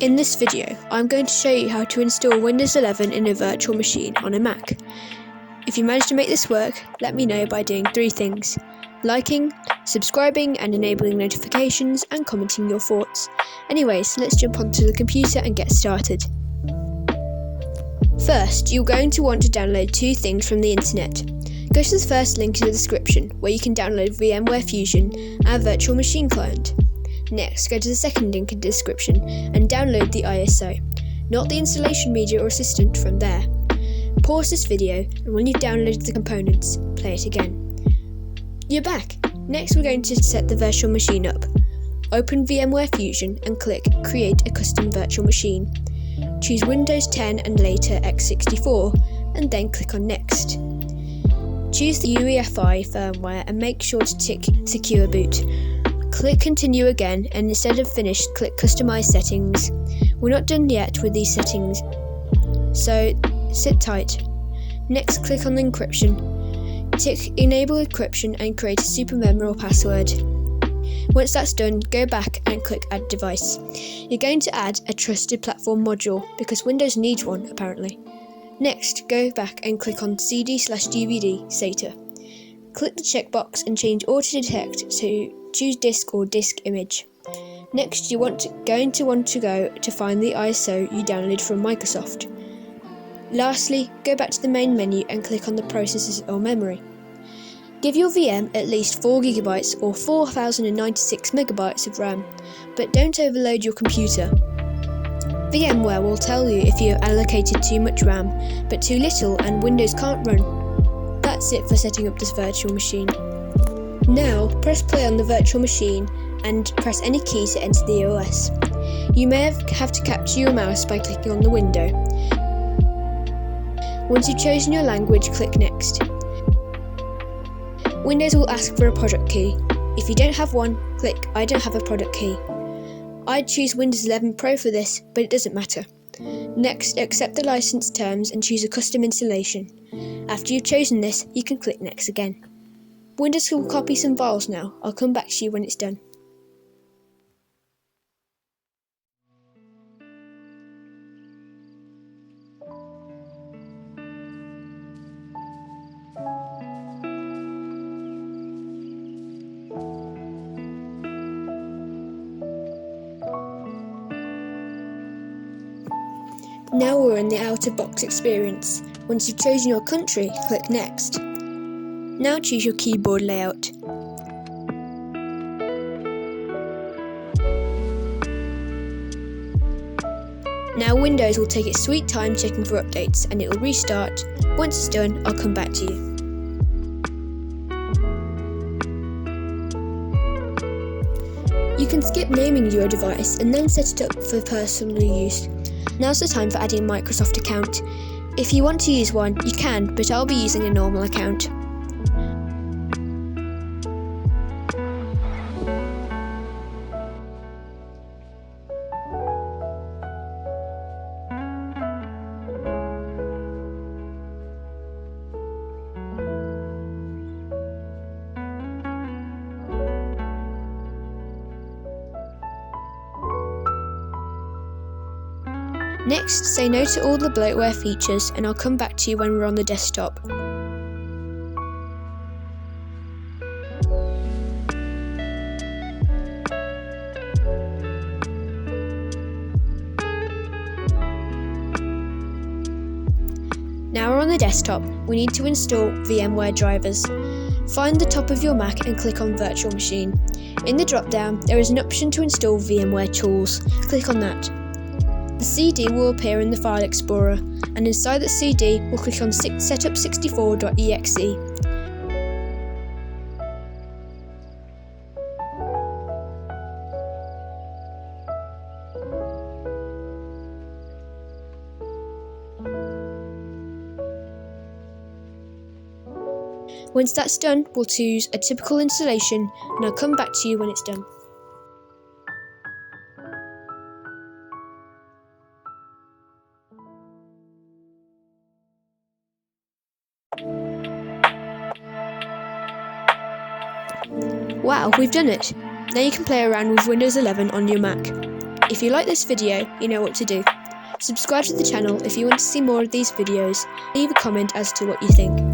In this video, I'm going to show you how to install Windows 11 in a virtual machine on a Mac. If you manage to make this work, let me know by doing 3 things: liking, subscribing and enabling notifications, and commenting your thoughts. Anyways, let's jump onto the computer and get started. First, you're going to want to download 2 things from the internet. Go to the first link in the description where you can download VMware Fusion, our virtual machine client. Next, go to the second link in the description and download the ISO, not the installation media or assistant from there. Pause this video, and when you've downloaded the components, play it again. You're back! Next we're going to set the virtual machine up. Open VMware Fusion and click Create a Custom Virtual Machine. Choose Windows 10 and later x64 and then click on Next. Choose the UEFI firmware and make sure to tick Secure Boot. Click Continue again, and instead of Finish, click Customize Settings. We're not done yet with these settings, so sit tight. Next, click on Encryption. Tick Enable Encryption and create a supermemorial password. Once that's done, go back and click Add Device. You're going to add a Trusted Platform module because Windows needs one apparently. Next, go back and click on CD/DVD SATA. Click the checkbox and change Auto Detect to choose Disk or Disk Image. Next, you're going to want to go to find the ISO you downloaded from Microsoft. Lastly, go back to the main menu and click on the processors or memory. Give your VM at least 4GB or 4096MB of RAM, but don't overload your computer. VMware will tell you if you have allocated too much RAM, but too little and Windows can't run. That's it for setting up this virtual machine. Now, press play on the virtual machine and press any key to enter the OS. You may have to capture your mouse by clicking on the window. Once you've chosen your language, click Next. Windows will ask for a product key. If you don't have one, click I don't have a product key. I'd choose Windows 11 Pro for this, but it doesn't matter. Next, accept the license terms and choose a custom installation. After you've chosen this, you can click Next again. Windows will copy some files now. I'll come back to you when it's done. Now we're in the out-of-box experience. Once you've chosen your country, click Next. Now choose your keyboard layout. Now Windows will take its sweet time checking for updates and it will restart. Once it's done, I'll come back to you. You can skip naming your device and then set it up for personal use. Now's the time for adding a Microsoft account. If you want to use one, you can, but I'll be using a normal account. Next, say no to all the bloatware features and I'll come back to you when we're on the desktop. Now we're on the desktop, we need to install VMware drivers. Find the top of your Mac and click on Virtual Machine. In the drop-down, there is an option to install VMware tools. Click on that. The CD will appear in the File Explorer, and inside the CD, we'll click on setup64.exe. Once that's done, we'll choose a typical installation, and I'll come back to you when it's done. Wow, we've done it! Now you can play around with Windows 11 on your Mac. If you like this video, you know what to do. Subscribe to the channel if you want to see more of these videos. Leave a comment as to what you think.